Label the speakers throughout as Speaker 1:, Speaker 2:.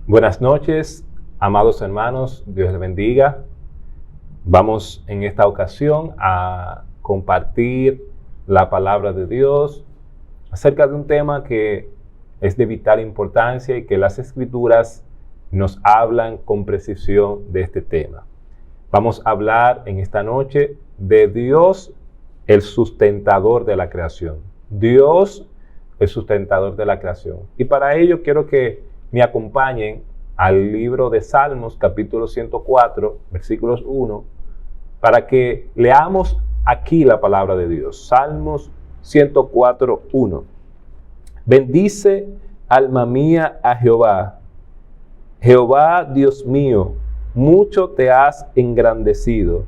Speaker 1: Buenas noches, amados hermanos, Dios les bendiga. Vamos en esta ocasión a compartir la palabra de Dios acerca de un tema que es de vital importancia y que las Escrituras nos hablan con precisión de este tema. Vamos a hablar en esta noche de Dios, el sustentador de la creación. Dios, el sustentador de la creación. Y para ello quiero que me acompañen al libro de Salmos, capítulo 104, versículos 1, para que leamos aquí la palabra de Dios. Salmos 104, 1. Bendice, alma mía, a Jehová. Jehová, Dios mío, mucho te has engrandecido,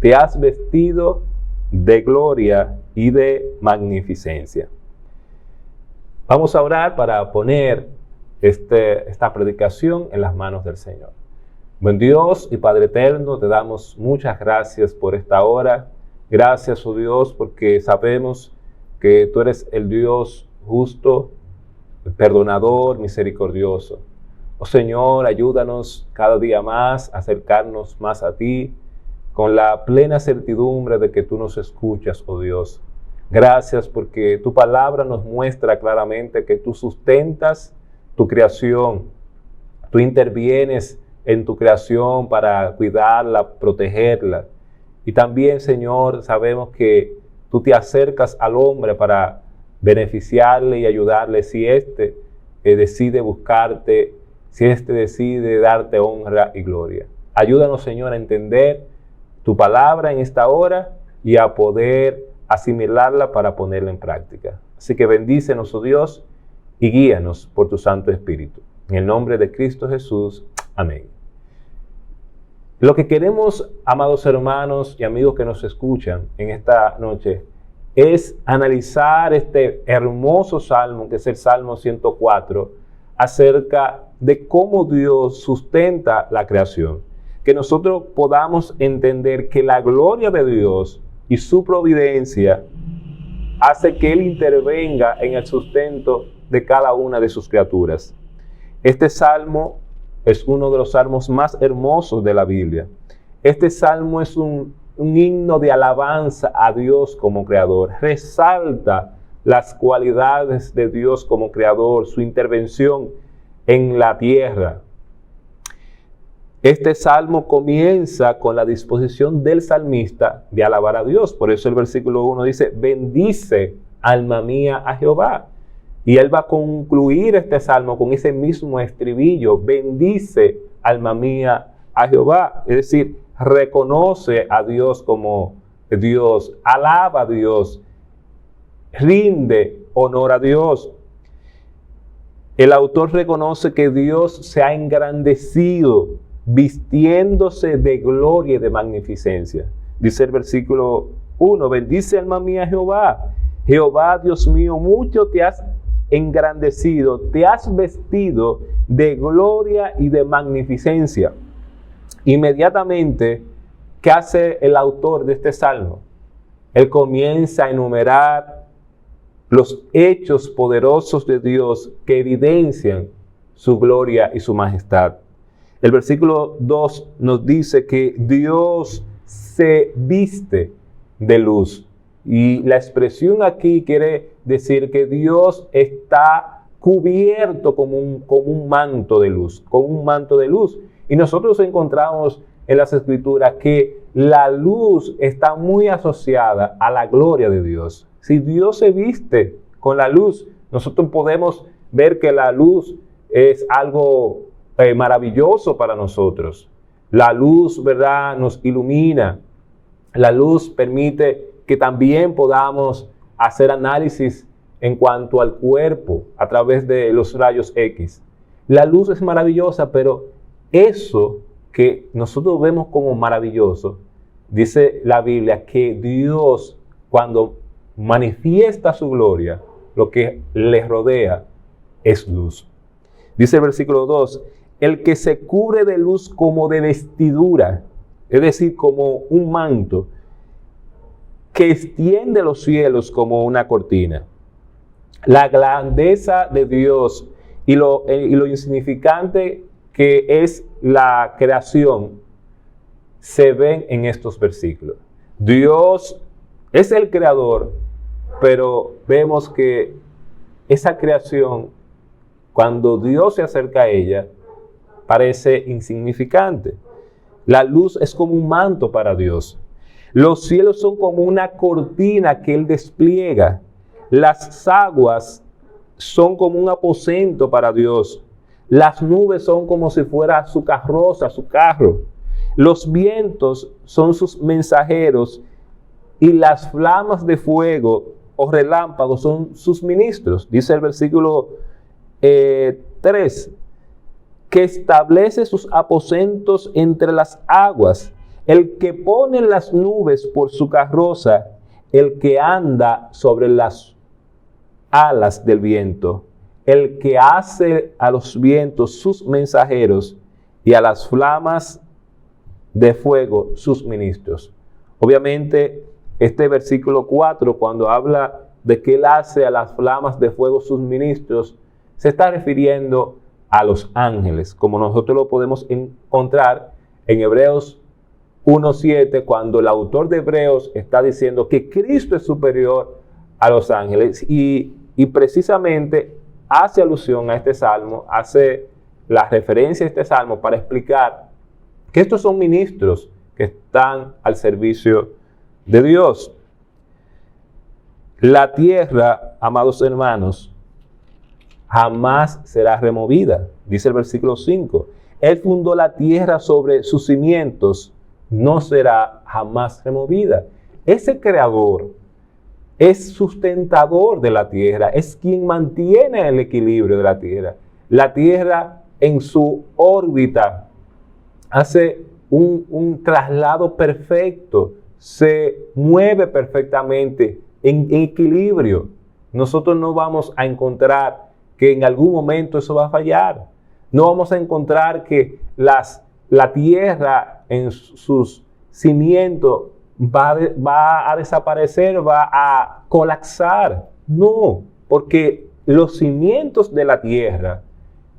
Speaker 1: te has vestido de gloria y de magnificencia. Vamos a orar para poner esta predicación en las manos del Señor. Buen Dios y Padre eterno, te damos muchas gracias por esta hora. Gracias, oh Dios, porque sabemos que tú eres el Dios justo, perdonador, misericordioso. Oh Señor, ayúdanos cada día más a acercarnos más a ti, con la plena certidumbre de que tú nos escuchas, oh Dios. Gracias porque tu palabra nos muestra claramente que tú sustentas tu creación, tú intervienes en tu creación para cuidarla, protegerla. Y también, Señor, sabemos que tú te acercas al hombre para beneficiarle y ayudarle si éste decide buscarte, si éste decide darte honra y gloria. Ayúdanos, Señor, a entender tu palabra en esta hora y a poder asimilarla para ponerla en práctica. Así que bendícenos, oh Dios, y guíanos por tu Santo Espíritu. En el nombre de Cristo Jesús. Amén. Lo que queremos, amados hermanos y amigos que nos escuchan en esta noche, es analizar este hermoso salmo, que es el Salmo 104, acerca de cómo Dios sustenta la creación. Que nosotros podamos entender que la gloria de Dios y su providencia hace que Él intervenga en el sustento de cada una de sus criaturas. Este salmo es uno de los salmos más hermosos de la Biblia. Este salmo es un himno de alabanza a Dios como creador. Resalta las cualidades de Dios como creador, su intervención en la tierra. Este salmo comienza con la disposición del salmista de alabar a Dios. Por eso el versículo 1 dice: bendice, alma mía, a Jehová. Y él va a concluir este salmo con ese mismo estribillo: bendice, alma mía, a Jehová. Es decir, reconoce a Dios como Dios, alaba a Dios, rinde honor a Dios. El autor reconoce que Dios se ha engrandecido, vistiéndose de gloria y de magnificencia. Dice el versículo 1, bendice, alma mía, a Jehová. Jehová, Dios mío, mucho te has engrandecido, te has vestido de gloria y de magnificencia. Inmediatamente, ¿qué hace el autor de este salmo? Él comienza a enumerar los hechos poderosos de Dios que evidencian su gloria y su majestad. El versículo 2 nos dice que Dios se viste de luz. Y la expresión aquí quiere decir que Dios está cubierto como un manto de luz, con un manto de luz. Y nosotros encontramos en las Escrituras que la luz está muy asociada a la gloria de Dios. Si Dios se viste con la luz, nosotros podemos ver que la luz es algo maravilloso para nosotros. La luz, ¿verdad?, nos ilumina. La luz permite que también podamos hacer análisis en cuanto al cuerpo a través de los rayos X. La luz es maravillosa, pero eso que nosotros vemos como maravilloso, dice la Biblia que Dios, cuando manifiesta su gloria, lo que le rodea es luz. Dice el versículo 2, el que se cubre de luz como de vestidura, es decir, como un manto, que extiende los cielos como una cortina. La grandeza de Dios y lo insignificante que es la creación se ven en estos versículos. Dios es el creador, pero vemos que esa creación, cuando Dios se acerca a ella, parece insignificante. La luz es como un manto para Dios. Los cielos son como una cortina que Él despliega. Las aguas son como un aposento para Dios. Las nubes son como si fuera su carroza, su carro. Los vientos son sus mensajeros y las flamas de fuego o relámpagos son sus ministros. Dice el versículo 3, que establece sus aposentos entre las aguas, el que pone las nubes por su carroza, el que anda sobre las alas del viento, el que hace a los vientos sus mensajeros y a las flamas de fuego sus ministros. Obviamente, este versículo 4, cuando habla de que Él hace a las flamas de fuego sus ministros, se está refiriendo a los ángeles, como nosotros lo podemos encontrar en Hebreos 1:7, cuando el autor de Hebreos está diciendo que Cristo es superior a los ángeles, y precisamente hace alusión a este salmo, hace la referencia a este salmo para explicar que estos son ministros que están al servicio de Dios. La tierra, amados hermanos, jamás será removida. Dice el versículo 5. Él fundó la tierra sobre sus cimientos, no será jamás removida. Ese creador es sustentador de la tierra, es quien mantiene el equilibrio de la tierra. La tierra en su órbita hace un traslado perfecto, se mueve perfectamente en equilibrio. Nosotros no vamos a encontrar que en algún momento eso va a fallar. No vamos a encontrar que la tierra en sus cimientos va a desaparecer, va a colapsar. No, porque los cimientos de la tierra,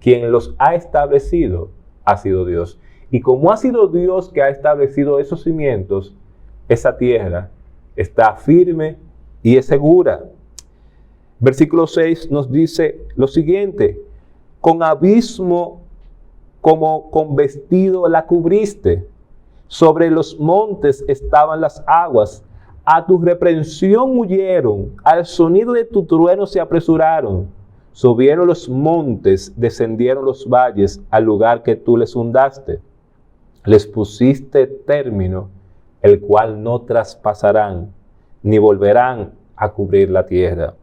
Speaker 1: quien los ha establecido, ha sido Dios. Y como ha sido Dios que ha establecido esos cimientos, esa tierra está firme y es segura. Versículo 6 nos dice lo siguiente: con abismo como con vestido la cubriste, sobre los montes estaban las aguas, a tu reprensión huyeron, al sonido de tu trueno se apresuraron, subieron los montes, descendieron los valles, al lugar que tú les fundaste, les pusiste término, el cual no traspasarán, ni volverán a cubrir la tierra.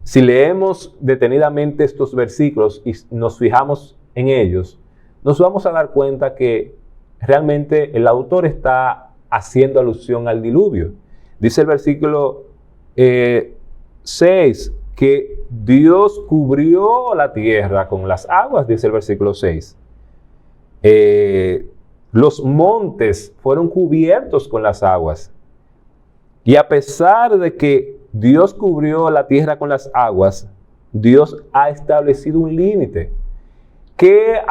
Speaker 1: Si leemos detenidamente estos versículos y nos fijamos en ellos, nos vamos a dar cuenta que realmente el autor está haciendo alusión al diluvio. Dice el versículo 6, que Dios cubrió la tierra con las aguas, dice el versículo 6. Los montes fueron cubiertos con las aguas. Y a pesar de que Dios cubrió la tierra con las aguas, Dios ha establecido un límite. ¿Qué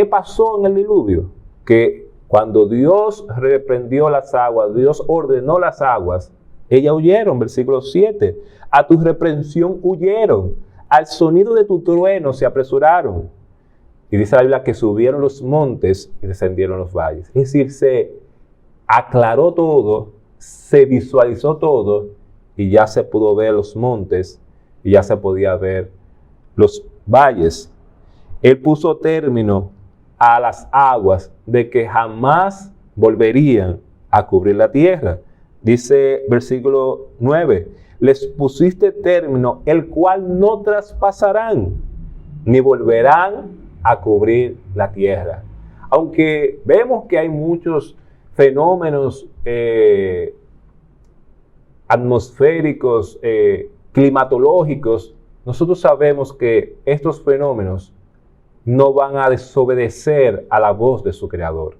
Speaker 1: pasó en el diluvio? Que cuando Dios reprendió las aguas, Dios ordenó las aguas, ellas huyeron, versículo 7. A tu reprensión huyeron, al sonido de tu trueno se apresuraron. Y dice la Biblia que subieron los montes y descendieron los valles. Es decir, se aclaró todo, se visualizó todo y ya se pudo ver los montes y ya se podía ver los valles. Él puso término a las aguas de que jamás volverían a cubrir la tierra. Dice versículo 9, les pusiste término, el cual no traspasarán, ni volverán a cubrir la tierra. Aunque vemos que hay muchos fenómenos atmosféricos, climatológicos, nosotros sabemos que estos fenómenos no van a desobedecer a la voz de su creador.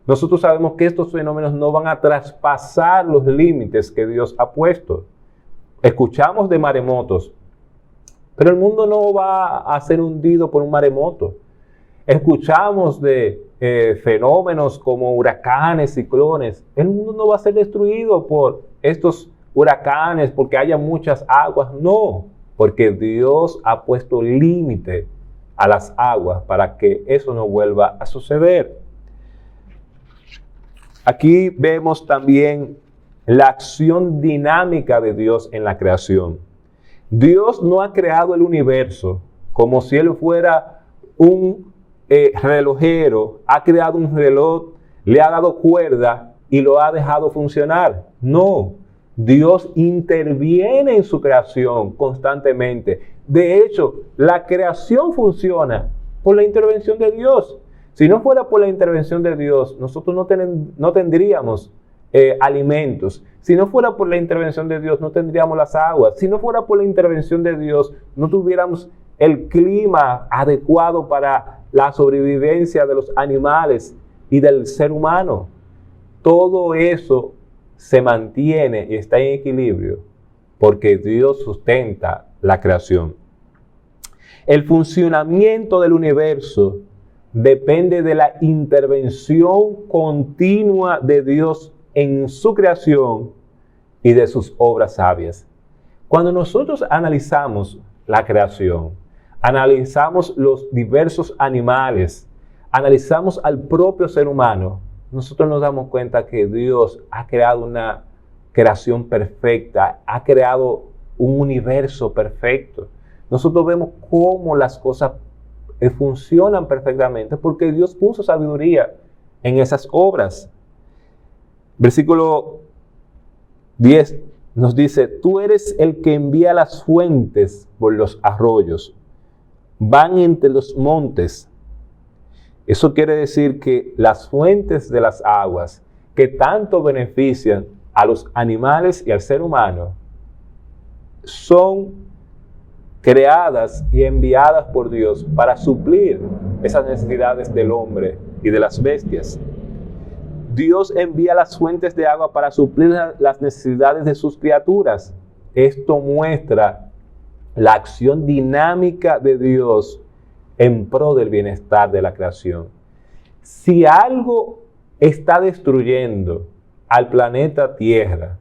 Speaker 1: Nosotros sabemos que estos fenómenos no van a traspasar los límites que Dios ha puesto. Escuchamos de maremotos, pero el mundo no va a ser hundido por un maremoto. escuchamos de fenómenos como huracanes, ciclones. El mundo no va a ser destruido por estos huracanes, porque haya muchas aguas. No, porque Dios ha puesto límite a las aguas para que eso no vuelva a suceder. Aquí vemos también la acción dinámica de Dios en la creación. Dios no ha creado el universo como si Él fuera un relojero, ha creado un reloj, le ha dado cuerda y lo ha dejado funcionar. No, Dios interviene en su creación constantemente. De hecho, la creación funciona por la intervención de Dios. Si no fuera por la intervención de Dios, nosotros no tendríamos alimentos. Si no fuera por la intervención de Dios, no tendríamos las aguas. Si no fuera por la intervención de Dios, no tuviéramos el clima adecuado para la sobrevivencia de los animales y del ser humano. Todo eso se mantiene y está en equilibrio porque Dios sustenta la creación. El funcionamiento del universo depende de la intervención continua de Dios en su creación y de sus obras sabias. Cuando nosotros analizamos la creación, analizamos los diversos animales, analizamos al propio ser humano, nosotros nos damos cuenta que Dios ha creado una creación perfecta, ha creado un universo perfecto. Nosotros vemos cómo las cosas funcionan perfectamente porque Dios puso sabiduría en esas obras. Versículo 10 nos dice: tú eres el que envía las fuentes por los arroyos, van entre los montes. Eso quiere decir que las fuentes de las aguas que tanto benefician a los animales y al ser humano son creadas y enviadas por Dios para suplir esas necesidades del hombre y de las bestias. Dios envía las fuentes de agua para suplir las necesidades de sus criaturas. Esto muestra la acción dinámica de Dios en pro del bienestar de la creación. Si algo está destruyendo al planeta Tierra,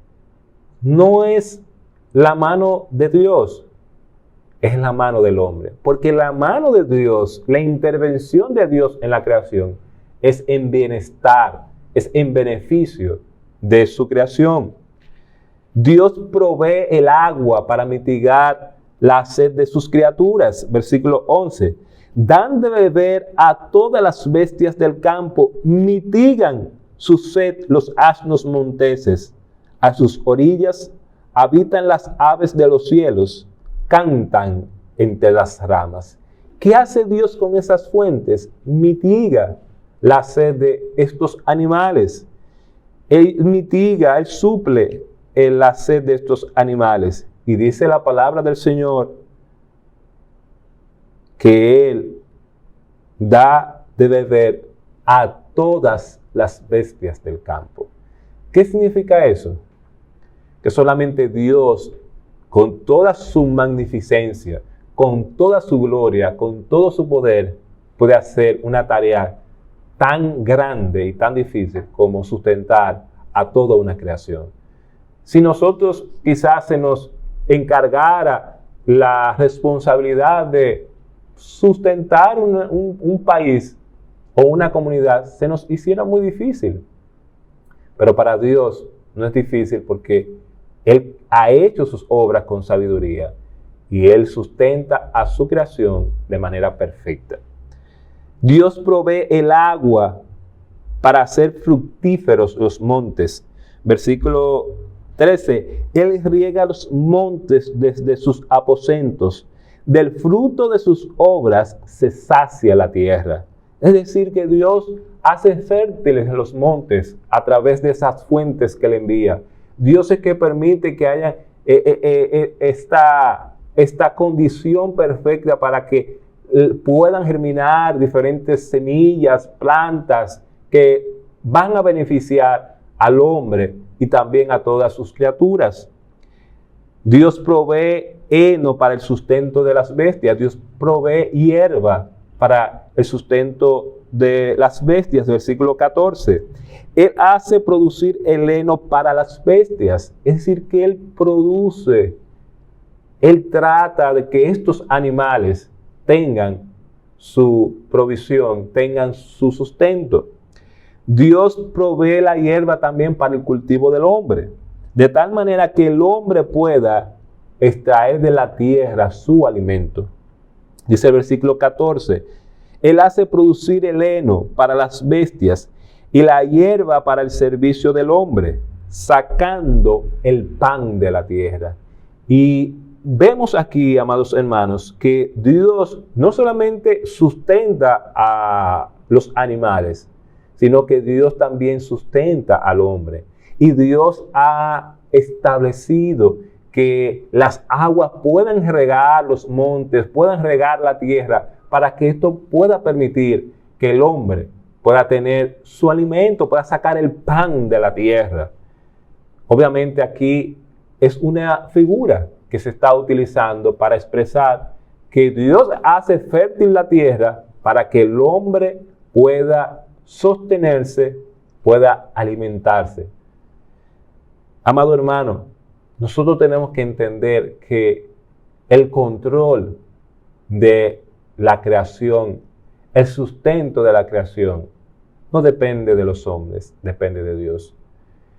Speaker 1: no es la mano de Dios, es la mano del hombre. Porque la mano de Dios, la intervención de Dios en la creación, es en bienestar, es en beneficio de su creación. Dios provee el agua para mitigar la sed de sus criaturas. Versículo 11. Dan de beber a todas las bestias del campo, mitigan su sed los asnos monteses. A sus orillas habitan las aves de los cielos, cantan entre las ramas. ¿Qué hace Dios con esas fuentes? Mitiga la sed de estos animales. Él mitiga, Él suple la sed de estos animales. Y dice la palabra del Señor que Él da de beber a todas las bestias del campo. ¿Qué significa eso? Que solamente Dios, con toda su magnificencia, con toda su gloria, con todo su poder, puede hacer una tarea tan grande y tan difícil como sustentar a toda una creación. Si nosotros quizás se nos encargara la responsabilidad de sustentar un país o una comunidad, se nos hiciera muy difícil. Pero para Dios no es difícil porque Él ha hecho sus obras con sabiduría y Él sustenta a su creación de manera perfecta. Dios provee el agua para hacer fructíferos los montes. Versículo 13. Él riega los montes desde sus aposentos. Del fruto de sus obras se sacia la tierra. Es decir, que Dios hace fértiles los montes a través de esas fuentes que le envía. Dios es que permite que haya esta condición perfecta para que puedan germinar diferentes semillas, plantas que van a beneficiar al hombre y también a todas sus criaturas. Dios provee heno para el sustento de las bestias. Dios provee hierba para el sustento de las bestias, versículo 14. Él hace producir el heno para las bestias, es decir, que Él produce, Él trata de que estos animales tengan su provisión, tengan su sustento. Dios provee la hierba también para el cultivo del hombre, de tal manera que el hombre pueda extraer de la tierra su alimento. Dice el versículo 14, Él hace producir el heno para las bestias y la hierba para el servicio del hombre, sacando el pan de la tierra. Y vemos aquí, amados hermanos, que Dios no solamente sustenta a los animales, sino que Dios también sustenta al hombre. Y Dios ha establecido que las aguas puedan regar los montes, puedan regar la tierra, para que esto pueda permitir que el hombre pueda tener su alimento, pueda sacar el pan de la tierra. Obviamente aquí es una figura que se está utilizando para expresar que Dios hace fértil la tierra para que el hombre pueda sostenerse, pueda alimentarse. Amado hermano, nosotros tenemos que entender que el control de la creación, el sustento de la creación, no depende de los hombres, depende de Dios.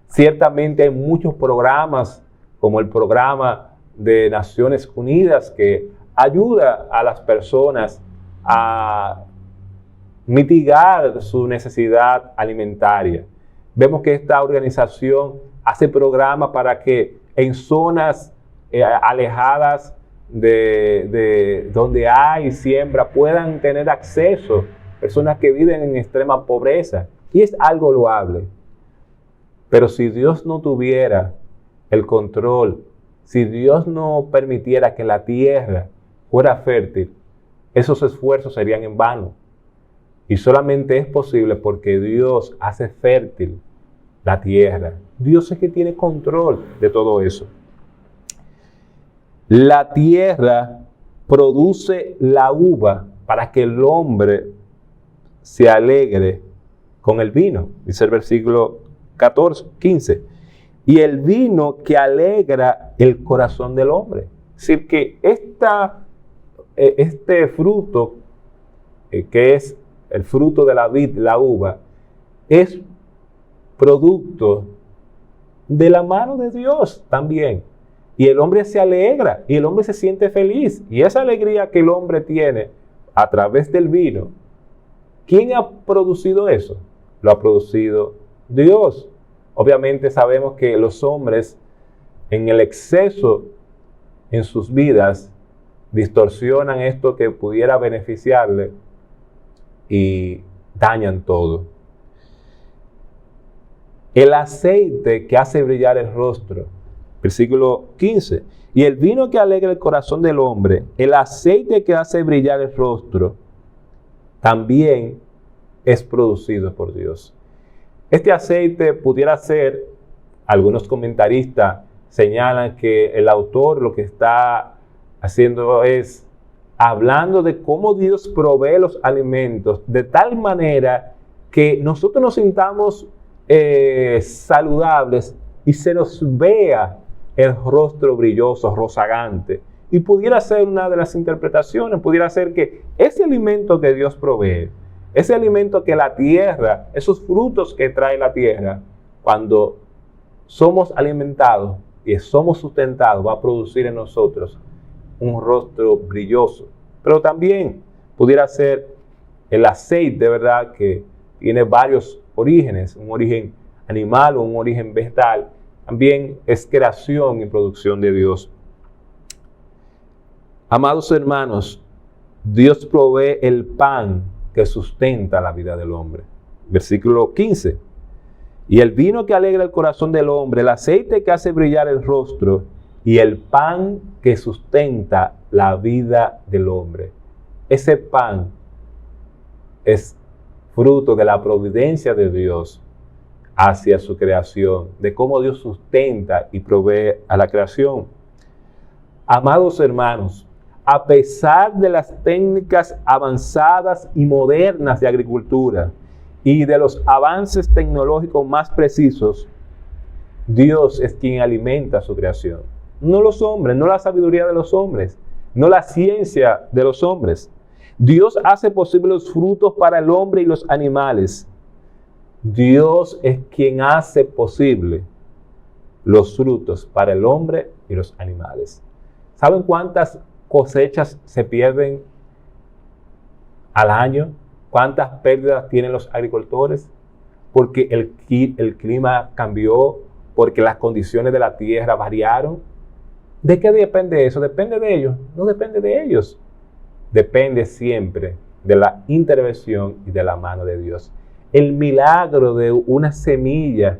Speaker 1: Ciertamente hay muchos programas, como el programa de Naciones Unidas, que ayuda a las personas a mitigar su necesidad alimentaria. Vemos que esta organización hace programas para que en zonas alejadas de donde hay siembra puedan tener acceso personas que viven en extrema pobreza. Y es algo loable. Pero si Dios no tuviera el control, si Dios no permitiera que la tierra fuera fértil, esos esfuerzos serían en vano. Y solamente es posible porque Dios hace fértil la tierra. Dios es que tiene control de todo eso. La tierra produce la uva para que el hombre se alegre con el vino. Dice el versículo 15. Y el vino que alegra el corazón del hombre. Es decir, que este fruto, que es el fruto de la vid, la uva, es producto de la mano de Dios también. Y el hombre se alegra, y el hombre se siente feliz. Y esa alegría que el hombre tiene a través del vino, ¿quién ha producido eso? Lo ha producido Dios. Obviamente sabemos que los hombres, en el exceso en sus vidas, distorsionan esto que pudiera beneficiarle y dañan todo. El aceite que hace brillar el rostro. Versículo 15. Y el vino que alegra el corazón del hombre, el aceite que hace brillar el rostro, también es producido por Dios. Este aceite pudiera ser, algunos comentaristas señalan que el autor lo que está haciendo es hablando de cómo Dios provee los alimentos de tal manera que nosotros nos sintamos saludables y se nos vea el rostro brilloso, rozagante. Y pudiera ser una de las interpretaciones, pudiera ser que ese alimento que Dios provee, ese alimento que la tierra, esos frutos que trae la tierra, cuando somos alimentados y somos sustentados, va a producir en nosotros un rostro brilloso. Pero también pudiera ser el aceite, ¿verdad?, que tiene varios orígenes, un origen animal o un origen vegetal. También es creación y producción de Dios. Amados hermanos, Dios provee el pan que sustenta la vida del hombre. Versículo 15. Y el vino que alegra el corazón del hombre, el aceite que hace brillar el rostro y el pan que sustenta la vida del hombre. Ese pan es fruto de la providencia de Dios hacia su creación, de cómo Dios sustenta y provee a la creación. Amados hermanos, a pesar de las técnicas avanzadas y modernas de agricultura y de los avances tecnológicos más precisos, Dios es quien alimenta su creación. No los hombres, no la sabiduría de los hombres, no la ciencia de los hombres. Dios hace posible los frutos para el hombre y los animales. Dios es quien hace posible los frutos para el hombre y los animales. ¿Saben cuántas cosechas se pierden al año? ¿Cuántas pérdidas tienen los agricultores? Porque el clima cambió, porque las condiciones de la tierra variaron. ¿De qué depende eso? ¿Depende de ellos? No depende de ellos. Depende siempre de la intervención y de la mano de Dios. El milagro de una semilla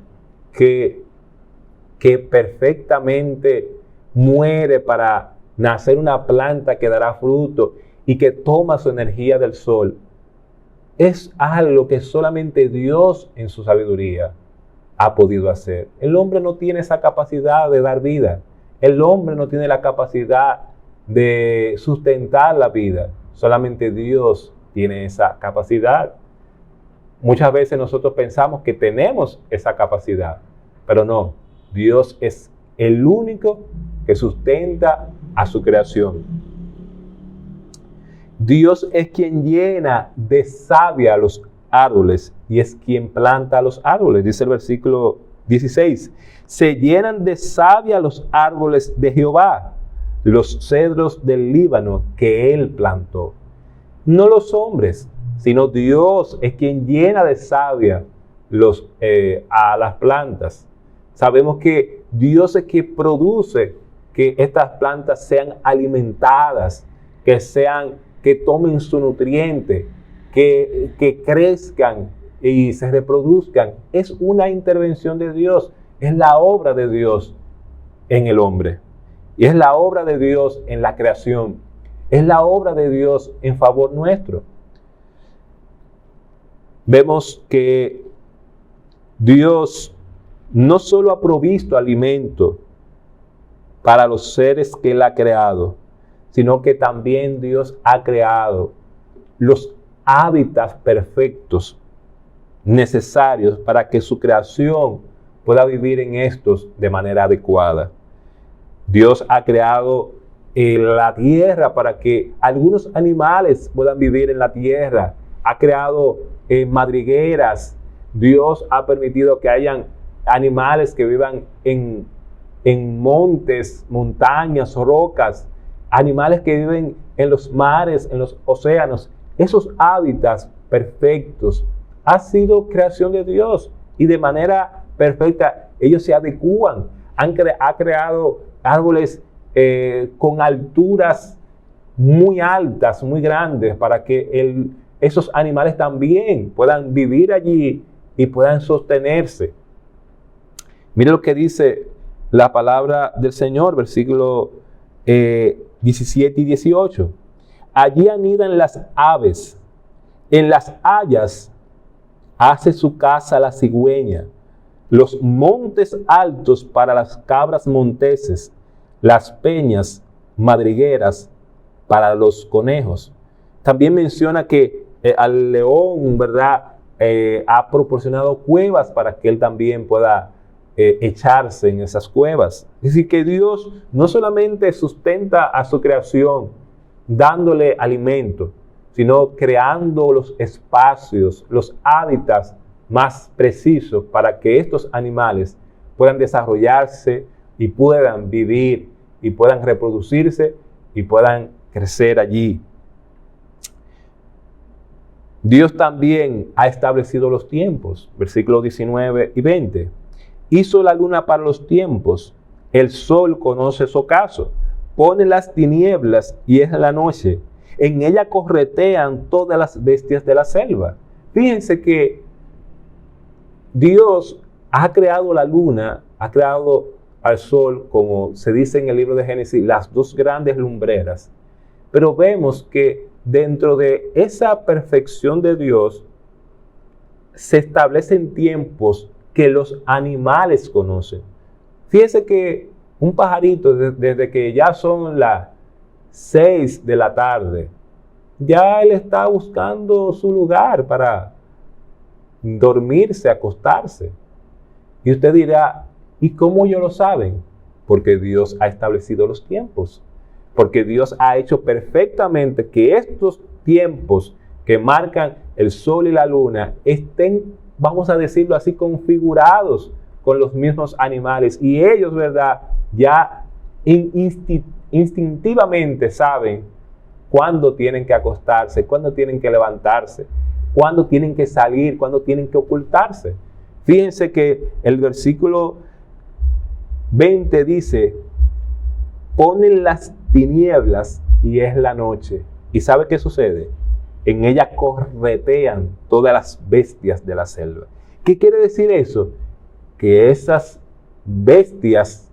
Speaker 1: que perfectamente muere para nacer una planta que dará fruto y que toma su energía del sol, es algo que solamente Dios en su sabiduría ha podido hacer. El hombre no tiene esa capacidad de dar vida. El hombre no tiene la capacidad de sustentar la vida. Solamente Dios tiene esa capacidad. Muchas veces nosotros pensamos que tenemos esa capacidad, pero no. Dios es el único que sustenta a su creación. Dios es quien llena de savia los árboles y es quien planta los árboles. Dice el versículo 16. Se llenan de savia los árboles de Jehová, los cedros del Líbano que Él plantó. No los hombres, sino Dios es quien llena de savia a las plantas. Sabemos que Dios es quien produce que estas plantas sean alimentadas, que tomen su nutriente, que crezcan y se reproduzcan. Es una intervención de Dios, es la obra de Dios en el hombre. Y es la obra de Dios en la creación. Es la obra de Dios en favor nuestro. Vemos que Dios no solo ha provisto alimento para los seres que Él ha creado, sino que también Dios ha creado los hábitats perfectos necesarios para que su creación pueda vivir en estos de manera adecuada. Dios ha creado la tierra para que algunos animales puedan vivir en la tierra. Ha creado madrigueras. Dios ha permitido que hayan animales que vivan en montes, montañas, rocas. Animales que viven en los mares, en los océanos. Esos hábitats perfectos ha sido creación de Dios y de manera perfecta ellos se adecúan. Ha creado árboles con alturas muy altas, muy grandes, para que esos animales también puedan vivir allí y puedan sostenerse. Mire lo que dice la palabra del Señor, versículo 17 y 18. Allí anidan las aves, en las hayas hace su casa la cigüeña, los montes altos para las cabras monteses, las peñas madrigueras para los conejos. También menciona que al león, ¿verdad? Ha proporcionado cuevas para que él también pueda echarse en esas cuevas. Es decir, que Dios no solamente sustenta a su creación dándole alimento, sino creando los espacios, los hábitats más precisos para que estos animales puedan desarrollarse y puedan vivir y puedan reproducirse y puedan crecer allí. Dios también ha establecido los tiempos, versículos 19 y 20. Hizo la luna para los tiempos, el sol conoce su ocaso, pone las tinieblas y es la noche. En ella corretean todas las bestias de la selva. Fíjense que Dios ha creado la luna, ha creado al sol, como se dice en el libro de Génesis, las dos grandes lumbreras. Pero vemos que dentro de esa perfección de Dios se establecen tiempos que los animales conocen. Fíjense que un pajarito, desde que ya son las 6 de la tarde, ya él está buscando su lugar para dormirse, acostarse. Y usted dirá, ¿y cómo ellos lo saben? Porque Dios ha establecido los tiempos. Porque Dios ha hecho perfectamente que estos tiempos que marcan el sol y la luna estén, vamos a decirlo así, configurados con los mismos animales. Y ellos, ¿verdad?, ya instintivamente saben cuándo tienen que acostarse, cuándo tienen que levantarse, cuándo tienen que salir, cuándo tienen que ocultarse. Fíjense que el versículo 20 dice, ponen las tinieblas y es la noche. ¿Y sabe qué sucede? En ella corretean todas las bestias de la selva. ¿Qué quiere decir eso? Que esas bestias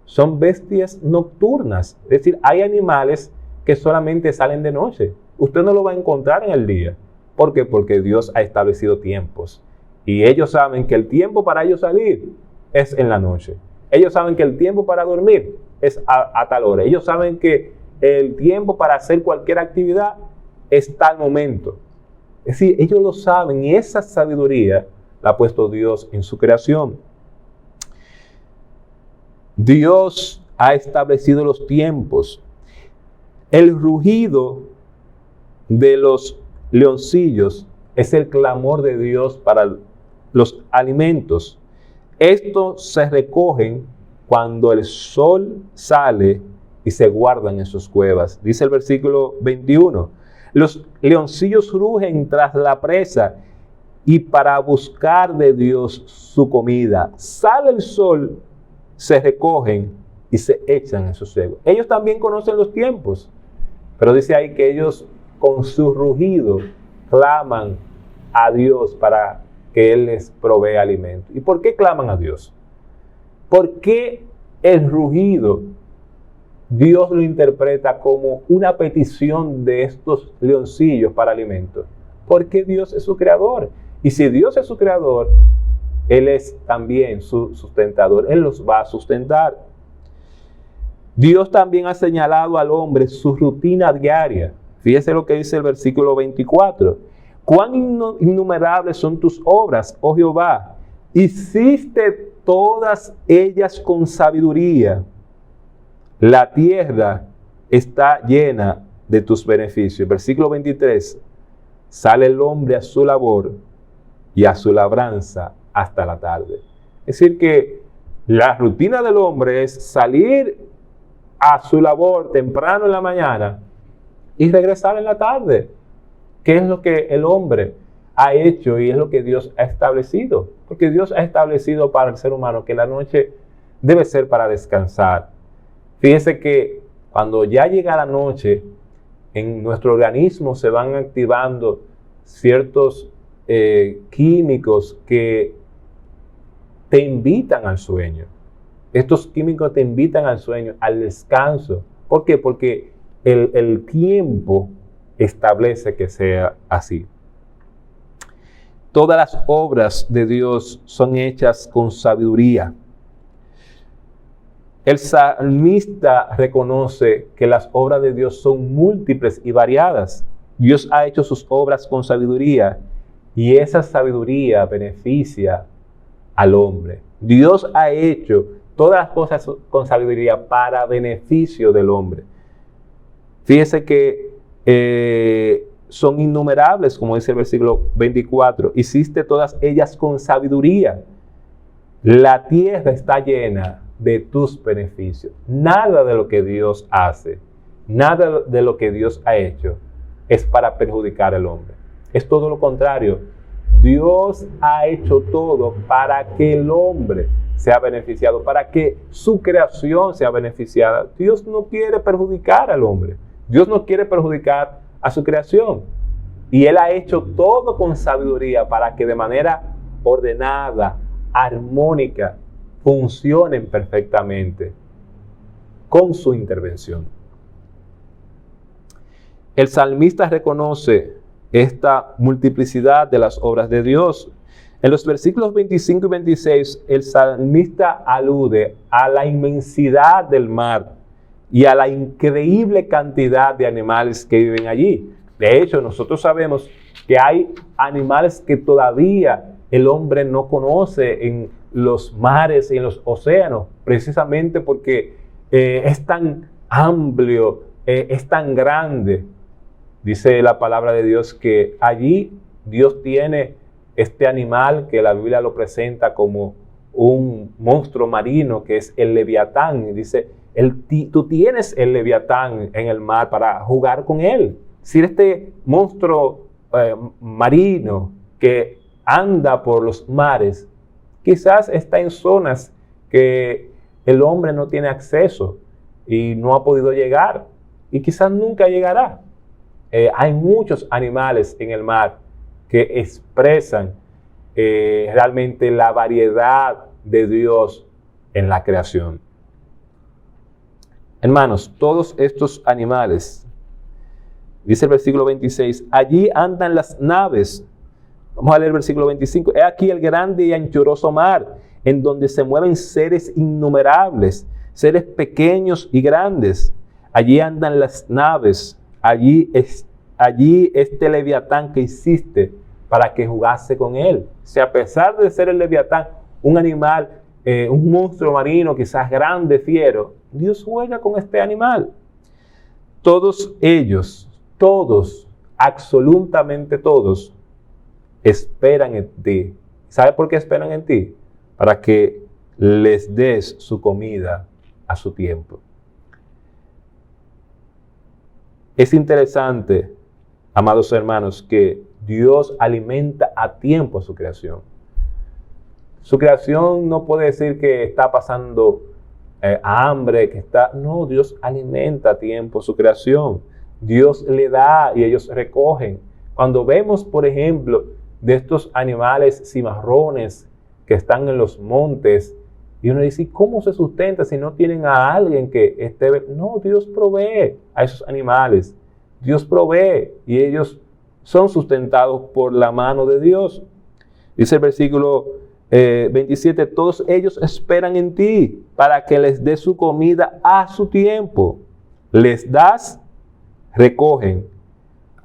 Speaker 1: son bestias nocturnas. Es decir, hay animales que solamente salen de noche. Usted no lo va a encontrar en el día. ¿Por qué? Porque Dios ha establecido tiempos. Y ellos saben que el tiempo para ellos salir es en la noche. Ellos saben que el tiempo para dormir es a tal hora. Ellos saben que el tiempo para hacer cualquier actividad es tal momento. Es decir, ellos lo saben y esa sabiduría la ha puesto Dios en su creación. Dios ha establecido los tiempos. El rugido de los leoncillos es el clamor de Dios para los alimentos. Estos se recogen cuando el sol sale y se guardan en sus cuevas. Dice el versículo 21. Los leoncillos rugen tras la presa y para buscar de Dios su comida. Sale el sol, se recogen y se echan en sus cuevas. Ellos también conocen los tiempos, pero dice ahí que ellos con su rugido claman a Dios para que Él les provee alimento. ¿Y por qué claman a Dios? ¿Por qué el rugido Dios lo interpreta como una petición de estos leoncillos para alimento? Porque Dios es su creador. Y si Dios es su creador, Él es también su sustentador. Él los va a sustentar. Dios también ha señalado al hombre su rutina diaria. Fíjese lo que dice el versículo 24. Cuán innumerables son tus obras, oh Jehová. Hiciste todas ellas con sabiduría. La tierra está llena de tus beneficios. Versículo 23. Sale el hombre a su labor y a su labranza hasta la tarde. Es decir que la rutina del hombre es salir a su labor temprano en la mañana y regresar en la tarde. ¿Qué es lo que el hombre ha hecho y es lo que Dios ha establecido? Porque Dios ha establecido para el ser humano que la noche debe ser para descansar. Fíjense que cuando ya llega la noche, en nuestro organismo se van activando ciertos químicos que te invitan al sueño. Estos químicos te invitan al sueño, al descanso. ¿Por qué? Porque el tiempo establece que sea así. Todas las obras de Dios son hechas con sabiduría. El salmista reconoce que las obras de Dios son múltiples y variadas. Dios ha hecho sus obras con sabiduría y esa sabiduría beneficia al hombre. Dios ha hecho todas las cosas con sabiduría para beneficio del hombre. Fíjese que son innumerables, como dice el versículo 24. Hiciste todas ellas con sabiduría. La tierra está llena de tus beneficios. Nada de lo que Dios hace, nada de lo que Dios ha hecho es para perjudicar al hombre. Es todo lo contrario. Dios ha hecho todo para que el hombre sea beneficiado, para que su creación sea beneficiada. Dios no quiere perjudicar al hombre. Dios no quiere perjudicar a su creación. Y Él ha hecho todo con sabiduría para que de manera ordenada, armónica, funcionen perfectamente con su intervención. El salmista reconoce esta multiplicidad de las obras de Dios. En los versículos 25 y 26, el salmista alude a la inmensidad del mar y a la increíble cantidad de animales que viven allí. De hecho, nosotros sabemos que hay animales que todavía el hombre no conoce en los mares y en los océanos, precisamente porque es tan amplio, es tan grande. Dice la palabra de Dios que allí Dios tiene este animal que la Biblia lo presenta como un monstruo marino, que es el Leviatán. Y dice, tú tienes el Leviatán en el mar para jugar con él. Si este monstruo marino que anda por los mares, quizás está en zonas que el hombre no tiene acceso y no ha podido llegar, y quizás nunca llegará. Hay muchos animales en el mar que expresan realmente la variedad de Dios en la creación. Hermanos, todos estos animales, dice el versículo 26, allí andan las naves. Vamos a leer el versículo 25. He aquí el grande y anchuroso mar, en donde se mueven seres innumerables, seres pequeños y grandes. Allí andan las naves, allí este Leviatán que hiciste para que jugase con él. O sea, a pesar de ser el Leviatán, un animal, un monstruo marino, quizás grande, fiero, Dios juega con este animal. Todos ellos, todos, absolutamente todos, esperan en ti. ¿Sabe por qué esperan en ti? Para que les des su comida a su tiempo. Es interesante, amados hermanos, que Dios alimenta a tiempo a su creación. Su creación no puede decir que está pasando hambre, que está... No, Dios alimenta a tiempo su creación. Dios le da y ellos recogen. Cuando vemos, por ejemplo, de estos animales cimarrones que están en los montes, y uno dice, ¿cómo se sustenta si no tienen a alguien que esté? No, Dios provee a esos animales. Dios provee y ellos son sustentados por la mano de Dios. Dice el versículo 27, todos ellos esperan en ti para que les dé su comida a su tiempo. Les das, recogen.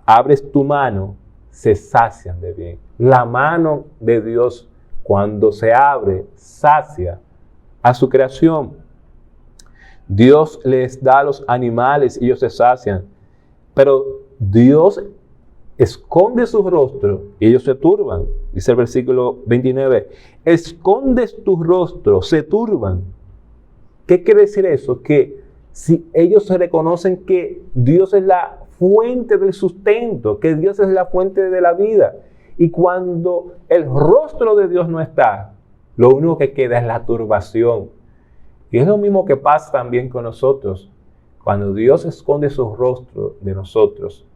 Speaker 1: Abres tu mano, se sacian de bien. La mano de Dios, cuando se abre, sacia a su creación. Dios les da a los animales y ellos se sacian. Pero Dios esconde su rostro y ellos se turban. Dice el versículo 29. Escondes tu rostro, se turban. ¿Qué quiere decir eso? Que si ellos se reconocen que Dios es la fuente del sustento, que Dios es la fuente de la vida. Y cuando el rostro de Dios no está, lo único que queda es la turbación. Y es lo mismo que pasa también con nosotros. Cuando Dios esconde su rostro de nosotros,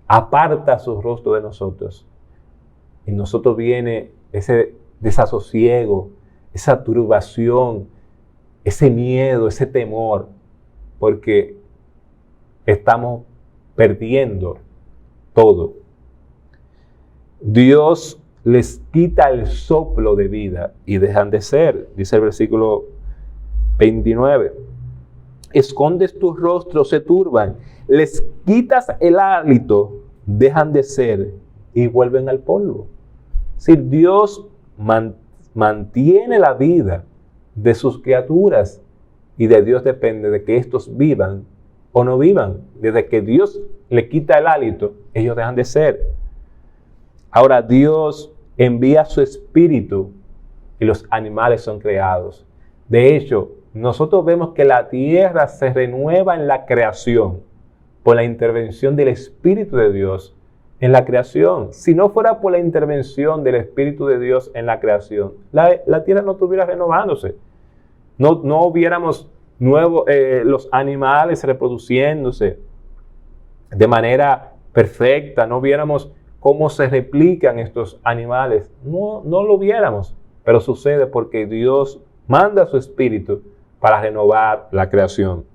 Speaker 1: aparta su rostro de nosotros, y nosotros viene ese desasosiego, esa turbación, ese miedo, ese temor, porque estamos perdiendo todo. Dios les quita el soplo de vida y dejan de ser, dice el versículo 29. Escondes tu rostro, se turban, les quitas el hálito, dejan de ser y vuelven al polvo. Si Dios mantiene la vida de sus criaturas, y de Dios depende de que estos vivan o no vivan. Desde que Dios le quita el hálito, ellos dejan de ser. Ahora Dios envía su espíritu y los animales son creados. De hecho, nosotros vemos que la tierra se renueva en la creación por la intervención del Espíritu de Dios en la creación. Si no fuera por la intervención del Espíritu de Dios en la creación, la tierra no estuviera renovándose. No hubiéramos los animales reproduciéndose de manera perfecta, no viéramos cómo se replican estos animales, no lo viéramos, pero sucede porque Dios manda su espíritu para renovar la creación.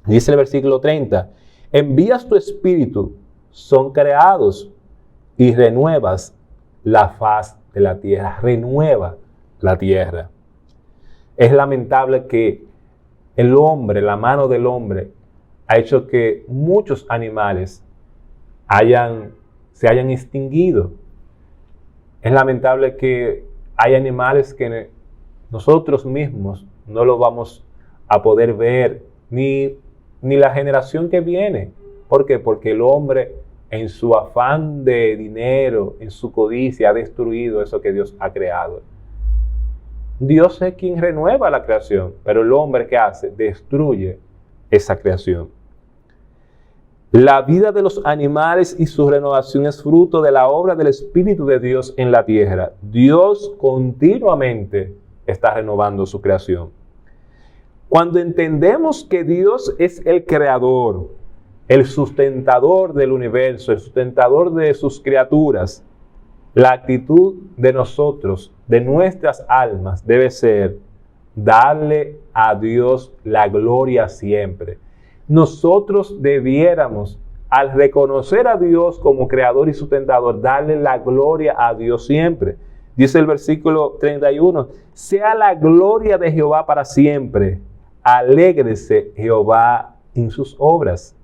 Speaker 1: Dice el versículo 30, envías tu espíritu, son creados y renuevas la faz de la tierra, renueva la tierra. Es lamentable que el hombre, la mano del hombre, ha hecho que muchos animales se hayan extinguido. Es lamentable que hay animales que nosotros mismos no lo vamos a poder ver, ni la generación que viene. ¿Por qué? Porque el hombre, en su afán de dinero, en su codicia, ha destruido eso que Dios ha creado. Dios es quien renueva la creación, pero el hombre, ¿qué hace? Destruye esa creación. La vida de los animales y su renovación es fruto de la obra del Espíritu de Dios en la tierra. Dios continuamente está renovando su creación. Cuando entendemos que Dios es el creador, el sustentador del universo, el sustentador de sus criaturas, la actitud de nosotros, de nuestras almas, debe ser darle a Dios la gloria siempre. Nosotros debiéramos, al reconocer a Dios como creador y sustentador, darle la gloria a Dios siempre. Dice el versículo 31, sea la gloria de Jehová para siempre, alégrese Jehová en sus obras.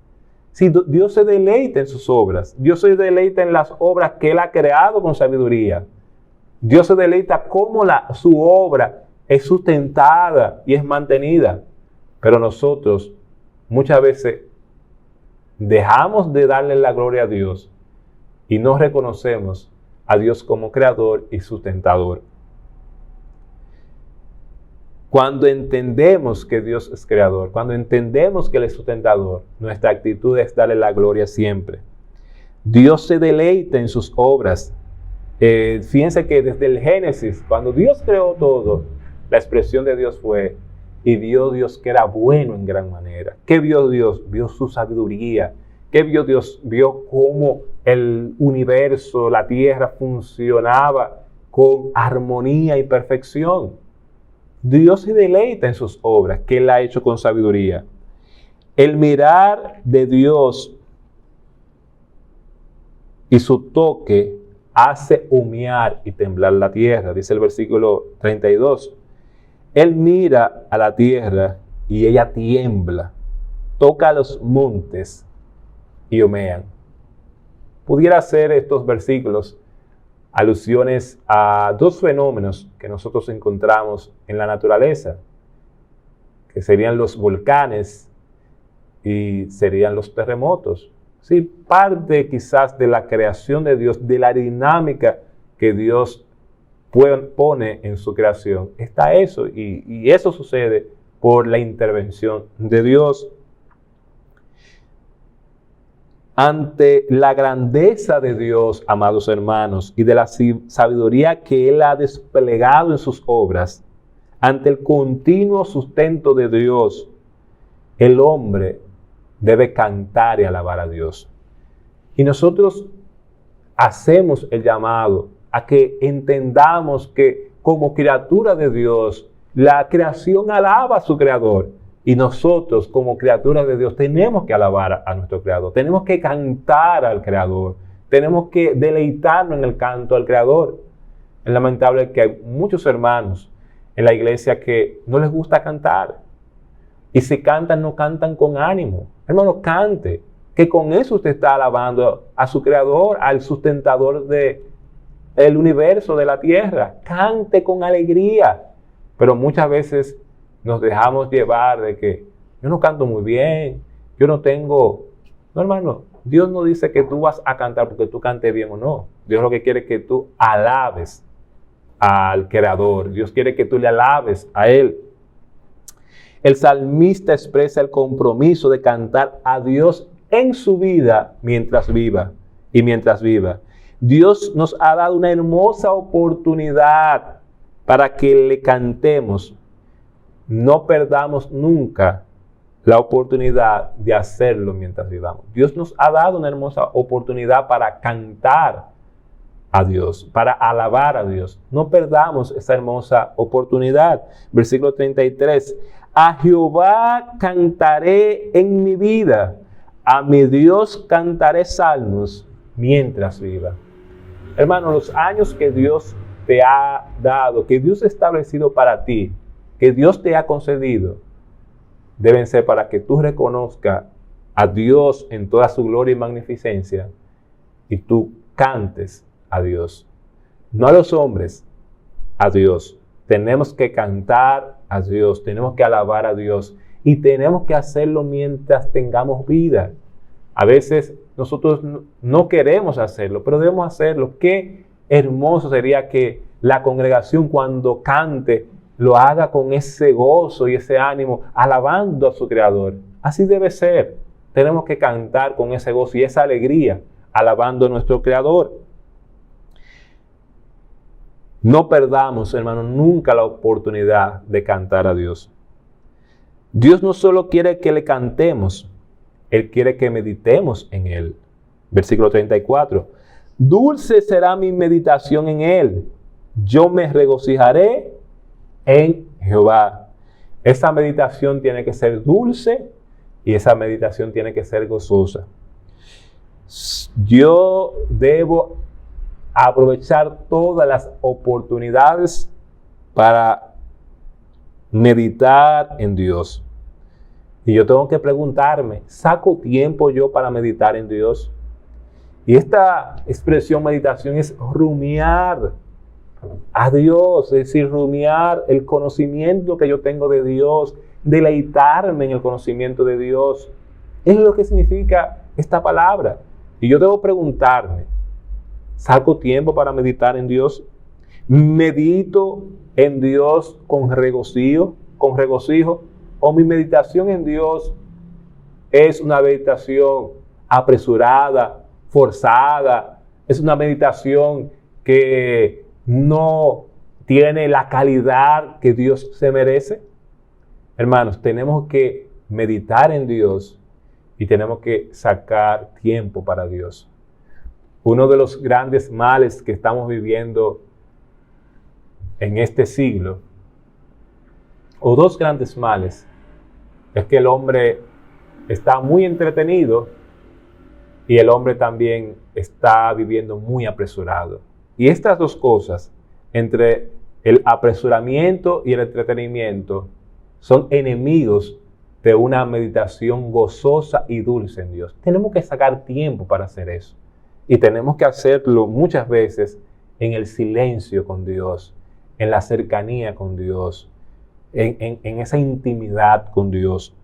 Speaker 1: Si Dios se deleita en sus obras, Dios se deleita en las obras que Él ha creado con sabiduría. Dios se deleita cómo su obra es sustentada y es mantenida. Pero nosotros muchas veces dejamos de darle la gloria a Dios y no reconocemos a Dios como creador y sustentador. Cuando entendemos que Dios es creador, cuando entendemos que Él es sustentador, nuestra actitud es darle la gloria siempre. Dios se deleita en sus obras. Fíjense que desde el Génesis, cuando Dios creó todo, la expresión de Dios fue, y vio Dios que era bueno en gran manera. ¿Qué vio Dios? Vio su sabiduría. ¿Qué vio Dios? Vio cómo el universo, la tierra funcionaba con armonía y perfección. Dios se deleita en sus obras, que Él ha hecho con sabiduría. El mirar de Dios y su toque hace humear y temblar la tierra, dice el versículo 32. Él mira a la tierra y ella tiembla, toca los montes y humean. Pudiera ser estos versículos alusiones a dos fenómenos que nosotros encontramos en la naturaleza, que serían los volcanes y serían los terremotos. Sí, parte quizás de la creación de Dios, de la dinámica que Dios pone en su creación, está eso, y eso sucede por la intervención de Dios. Ante la grandeza de Dios, amados hermanos, y de la sabiduría que Él ha desplegado en sus obras, ante el continuo sustento de Dios, el hombre debe cantar y alabar a Dios. Y nosotros hacemos el llamado a que entendamos que como criatura de Dios, la creación alaba a su Creador. Y nosotros, como criaturas de Dios, tenemos que alabar a nuestro Creador. Tenemos que cantar al Creador. Tenemos que deleitarnos en el canto al Creador. Es lamentable que hay muchos hermanos en la iglesia que no les gusta cantar. Y si cantan, no cantan con ánimo. Hermano, cante. Que con eso usted está alabando a su Creador, al sustentador del universo, de la tierra. Cante con alegría. Pero muchas veces nos dejamos llevar de que yo no canto muy bien, yo no tengo... No, hermano, Dios no dice que tú vas a cantar porque tú cantes bien o no. Dios lo que quiere es que tú alabes al Creador. Dios quiere que tú le alabes a Él. El salmista expresa el compromiso de cantar a Dios en su vida mientras viva y mientras viva. Dios nos ha dado una hermosa oportunidad para que le cantemos. No perdamos nunca la oportunidad de hacerlo mientras vivamos. Dios nos ha dado una hermosa oportunidad para cantar a Dios, para alabar a Dios. No perdamos esa hermosa oportunidad. Versículo 33. A Jehová cantaré en mi vida, a mi Dios cantaré salmos mientras viva. Hermano, los años que Dios te ha dado, que Dios ha establecido para ti, que Dios te ha concedido, deben ser para que tú reconozcas a Dios en toda su gloria y magnificencia y tú cantes a Dios. No a los hombres, a Dios. Tenemos que cantar a Dios, tenemos que alabar a Dios y tenemos que hacerlo mientras tengamos vida. A veces nosotros no queremos hacerlo, pero debemos hacerlo. Qué hermoso sería que la congregación cuando cante lo haga con ese gozo y ese ánimo, alabando a su Creador. Así debe ser. Tenemos que cantar con ese gozo y esa alegría, alabando a nuestro Creador. No perdamos, hermanos, nunca la oportunidad de cantar a Dios. Dios no solo quiere que le cantemos, Él quiere que meditemos en Él. Versículo 34. Dulce será mi meditación en Él. Yo me regocijaré en Jehová. Esa meditación tiene que ser dulce y esa meditación tiene que ser gozosa. Yo debo aprovechar todas las oportunidades para meditar en Dios. Y yo tengo que preguntarme, ¿saco tiempo yo para meditar en Dios? Y esta expresión meditación es rumiar a Dios, es decir, rumiar el conocimiento que yo tengo de Dios, deleitarme en el conocimiento de Dios. Es lo que significa esta palabra. Y yo debo preguntarme, ¿saco tiempo para meditar en Dios? ¿Medito en Dios con regocijo? ¿O mi meditación en Dios es una meditación apresurada, forzada? ¿Es una meditación que no tiene la calidad que Dios se merece? Hermanos, tenemos que meditar en Dios y tenemos que sacar tiempo para Dios. Uno de los grandes males que estamos viviendo en este siglo, o dos grandes males, es que el hombre está muy entretenido y el hombre también está viviendo muy apresurado. Y estas dos cosas, entre el apresuramiento y el entretenimiento, son enemigos de una meditación gozosa y dulce en Dios. Tenemos que sacar tiempo para hacer eso. Y tenemos que hacerlo muchas veces en el silencio con Dios, en la cercanía con Dios, en esa intimidad con Dios.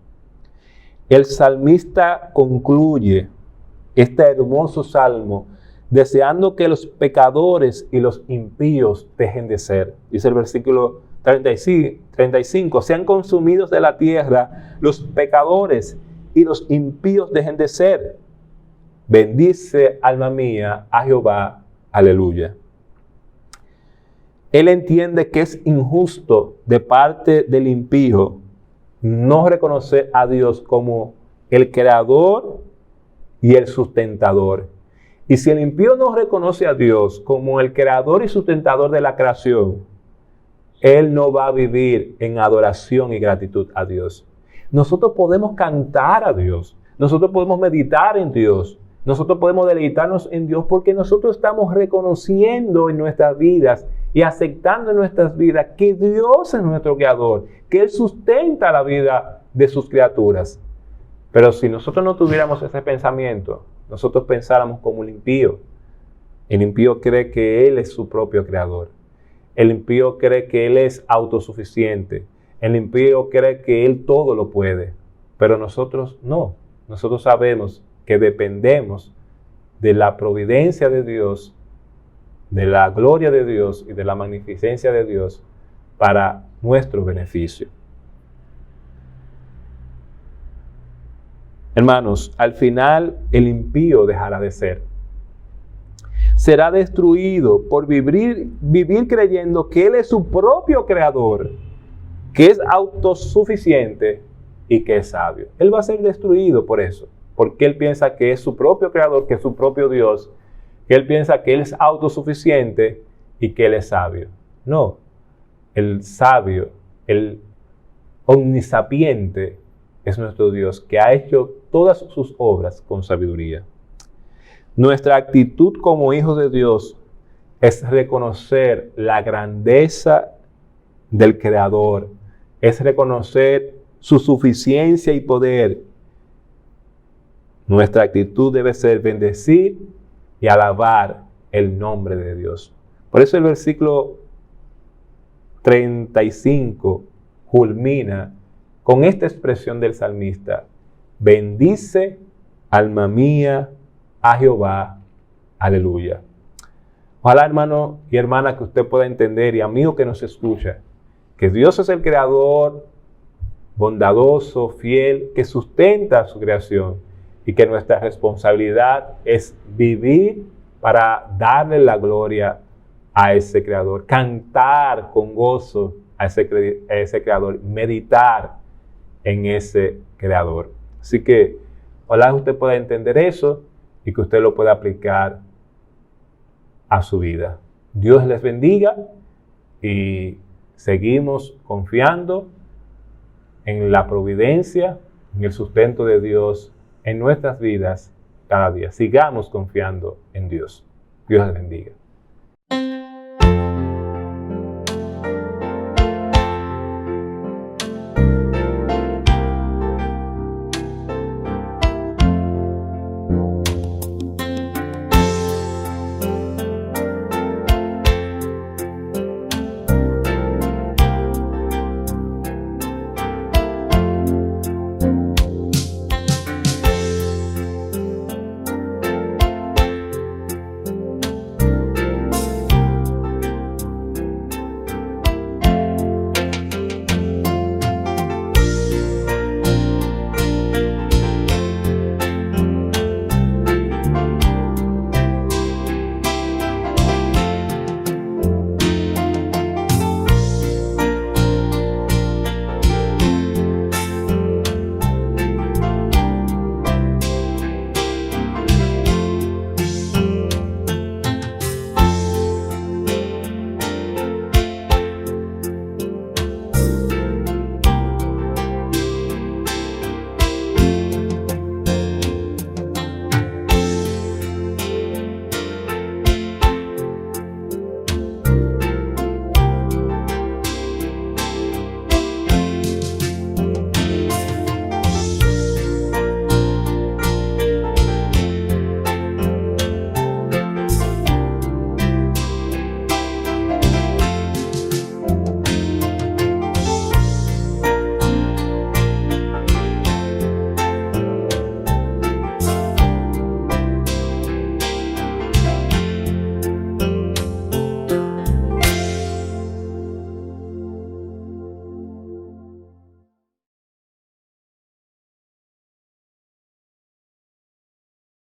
Speaker 1: El salmista concluye este hermoso salmo deseando que los pecadores y los impíos dejen de ser. Dice el versículo 35, sean consumidos de la tierra los pecadores y los impíos dejen de ser. Bendice, alma mía, a Jehová. Aleluya. Él entiende que es injusto de parte del impío no reconocer a Dios como el creador y el sustentador. Y si el impío no reconoce a Dios como el creador y sustentador de la creación, él no va a vivir en adoración y gratitud a Dios. Nosotros podemos cantar a Dios, nosotros podemos meditar en Dios, nosotros podemos deleitarnos en Dios porque nosotros estamos reconociendo en nuestras vidas y aceptando en nuestras vidas que Dios es nuestro creador, que Él sustenta la vida de sus criaturas. Pero si nosotros no tuviéramos ese pensamiento, nosotros pensáramos como el impío. El impío cree que Él es su propio creador. El impío cree que Él es autosuficiente. El impío cree que Él todo lo puede. Pero nosotros no. Nosotros sabemos que dependemos de la providencia de Dios, de la gloria de Dios y de la magnificencia de Dios para nuestro beneficio. Hermanos, al final el impío dejará de ser. Será destruido por vivir creyendo que Él es su propio creador, que es autosuficiente y que es sabio. Él va a ser destruido por eso, porque él piensa que es su propio creador, que es su propio Dios, que él piensa que Él es autosuficiente y que Él es sabio. No, el sabio, el omnisapiente es nuestro Dios, que ha hecho todas sus obras con sabiduría. Nuestra actitud como hijos de Dios es reconocer la grandeza del Creador, es reconocer su suficiencia y poder, nuestra actitud debe ser bendecir y alabar el nombre de Dios. Por eso el versículo 35 culmina con esta expresión del salmista: bendice, alma mía, a Jehová. Aleluya. Ojalá, hermano y hermana, que usted pueda entender, y amigo que nos escucha, que Dios es el creador bondadoso, fiel, que sustenta su creación, y que nuestra responsabilidad es vivir para darle la gloria a ese creador, cantar con gozo a ese creador, meditar en ese creador. Así que ojalá usted pueda entender eso y que usted lo pueda aplicar a su vida. Dios les bendiga y seguimos confiando en la providencia, en el sustento de Dios en nuestras vidas cada día. Sigamos confiando en Dios. Dios les bendiga.